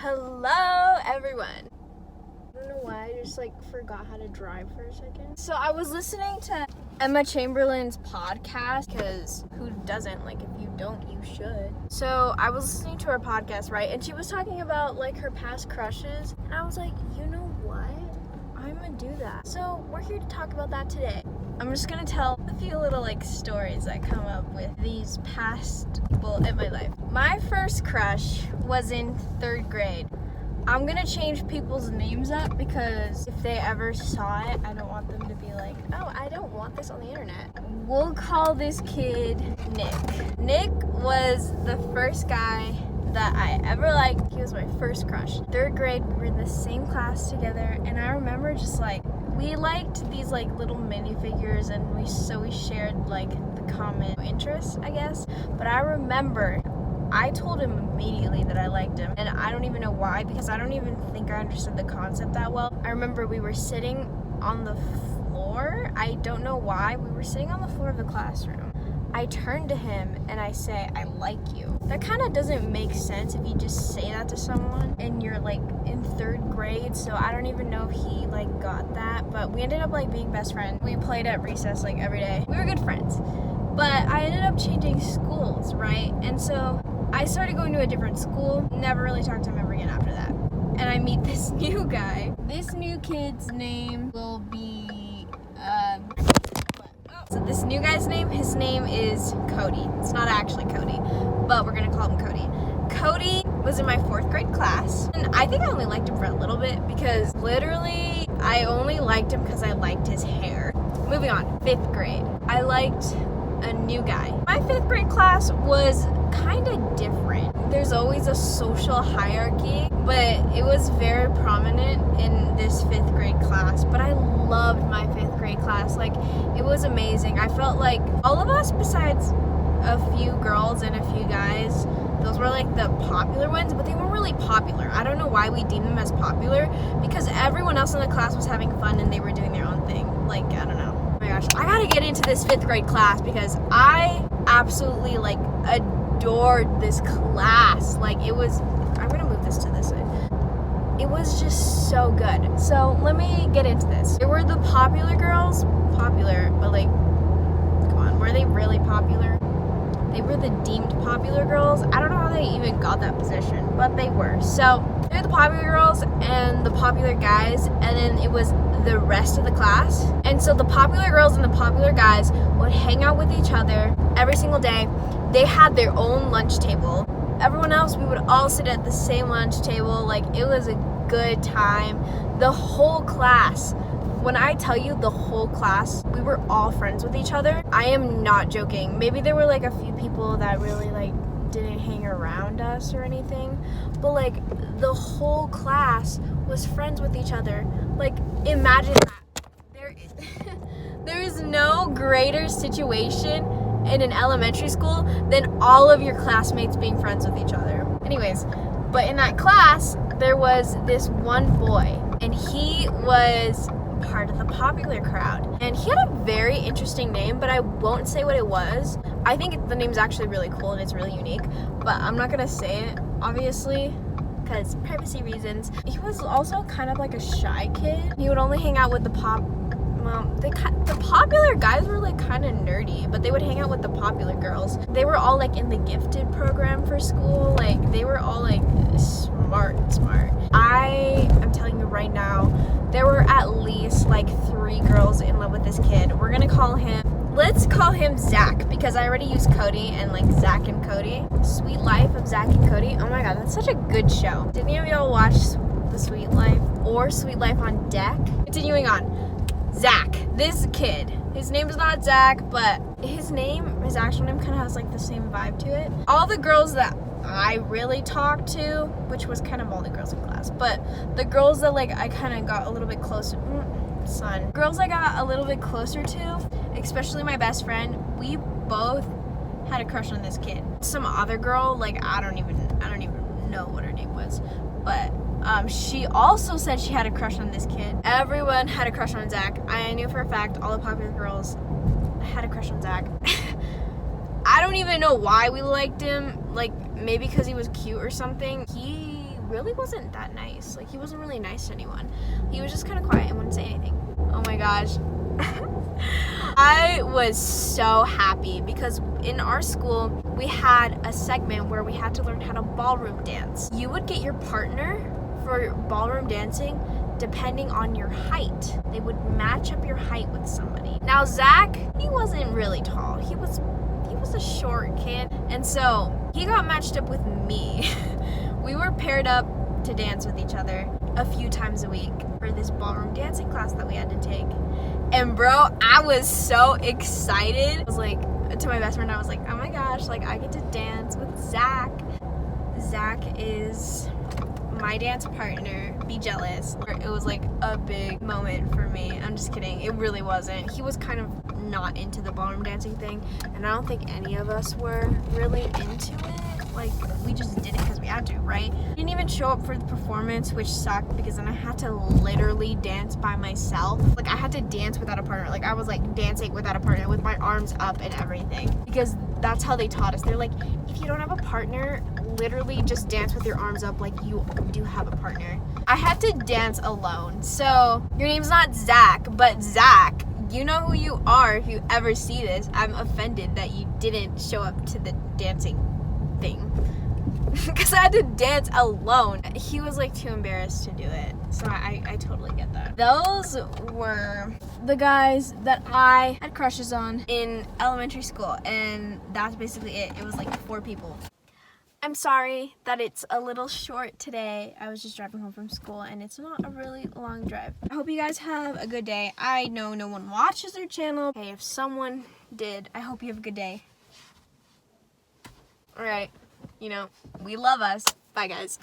Hello, everyone. I don't know why, I just forgot how to drive for a second. So I was listening to Emma Chamberlain's podcast, because who doesn't? If you don't, you should. So I was listening to her podcast, right? And she was talking about her past crushes. And I was like, you know what? I'm gonna do that. So we're here to talk about that today. I'm just gonna tell a few little stories that come up with these past people in my life. My first crush was in 3rd grade. I'm gonna change people's names up because if they ever saw it, I don't want them to be like, oh, I don't want this on the internet. We'll call this kid Nick. Nick was the first guy that I ever liked. He was my first crush. 3rd grade, we were in the same class together, and I remember just we liked these little minifigures, and we shared the common interests, I guess. But I remember I told him immediately that I liked him, and I don't even know why, because I don't even think I understood the concept that well. I remember we were sitting on the floor. I don't know why. We were sitting on the floor of the classroom. I turned to him and I say, I like you. That kind of doesn't make sense if you just say that to someone and you're in 3rd grade, so I don't even know if he got that, but we ended up being best friends. We played at recess every day. We were good friends, but I ended up changing schools, right? And so I started going to a different school, never really talked to him ever again after that. And I meet this new guy. This new kid's name will be, so this new guy's name, his name is Cody. It's not actually Cody, but we're gonna call him Cody. Cody was in my 4th grade class, and I think I only liked him for a little bit because literally I only liked him because I liked his hair. Moving on, 5th grade. I liked a new guy. My 5th grade class was kind of different. There's always a social hierarchy, but it was very prominent in this 5th grade class. But I loved my 5th grade class. It was amazing. I felt like all of us, besides a few girls and a few guys, those were the popular ones, but they weren't really popular. I don't know why we deemed them as popular, because everyone else in the class was having fun and they were doing their own thing. I don't know. Oh my gosh, I gotta get into this 5th grade class because I absolutely adored this class. It was, I'm gonna move this to this side. It was just so good. So let me get into this. There were the popular girls, popular, but come on, were they really popular? They were the deemed popular girls. I don't know how they even got that position, but they were. So they were the popular girls and the popular guys, and then it was the rest of the class. And so the popular girls and the popular guys would hang out with each other every single day. They had their own lunch table. Everyone else, we would all sit at the same lunch table. It was a good time. The whole class, when I tell you the whole class, we were all friends with each other. I am not joking. Maybe there were a few people that really didn't hang around us or anything, but the whole class was friends with each other. Imagine that. There is no greater situation in an elementary school than all of your classmates being friends with each other. Anyways, but in that class, there was this one boy, and he was part of the popular crowd. And he had a very interesting name, but I won't say what it was. I think the name's actually really cool and it's really unique, but I'm not gonna say it, obviously, because privacy reasons. He was also kind of a shy kid. He would only hang out with the popular guys were kind of nerdy, but they would hang out with the popular girls. They were all in the gifted program for school. They were all smart. I'm telling you right now, there were at least 3 girls in love with this kid. Let's call him Zach, because I already used Cody and Zach and Cody. Sweet Life of Zach and Cody. Oh my god, that's such a good show. Did any of y'all watch The Sweet Life or Sweet Life on Deck? Continuing on. Zach, this kid. His name is not Zach, but his actual name kind of has the same vibe to it. All the girls that I really talked to, which was kind of all the girls in class, but the girls that I kind of got a little bit closer, girls I got a little bit closer to, especially my best friend, we both had a crush on this kid. Some other girl, I don't even know what her name was, but she also said she had a crush on this kid. Everyone had a crush on Zach. I knew for a fact all the popular girls had a crush on Zach. I don't even know why we liked him. Maybe because he was cute or something. He really wasn't that nice. Like, he wasn't really nice to anyone. He was just kind of quiet and wouldn't say anything. Oh my gosh. I was so happy because in our school, we had a segment where we had to learn how to ballroom dance. You would get your partner for ballroom dancing depending on your height. They would match up your height with somebody. Now, Zach, he wasn't really tall. He was a short kid, and so he got matched up with me. We were paired up to dance with each other a few times a week for this ballroom dancing class that we had to take. And bro, I was so excited. I was like, to my best friend, I was like, oh my gosh, like I get to dance with Zach. Zach is my dance partner. Be jealous. It was like a big moment for me. I'm just kidding. It really wasn't. He was kind of not into the ballroom dancing thing, and I don't think any of us were really into it. Like, we just did it because we had to, right? Didn't even show up for the performance, which sucked because then I had to literally dance by myself. Like, I had to dance without a partner. Like, I was like dancing without a partner with my arms up and everything, because that's how they taught us. They're like, if you don't have a partner, literally just dance with your arms up like you do have a partner. I had to dance alone. So your name's not Zach, but Zach, you know who you are if you ever see this. I'm offended that you didn't show up to the dancing thing because I had to dance alone. He was like too embarrassed to do it, so I totally get that. Those were the guys that I had crushes on in elementary school, and that's basically it. It was like 4 people. I'm sorry that it's a little short today. I was just driving home from school and it's not a really long drive. I hope you guys have a good day. I know no one watches their channel. Hey, if someone did, I hope you have a good day. Alright, you know, we love us. Bye guys.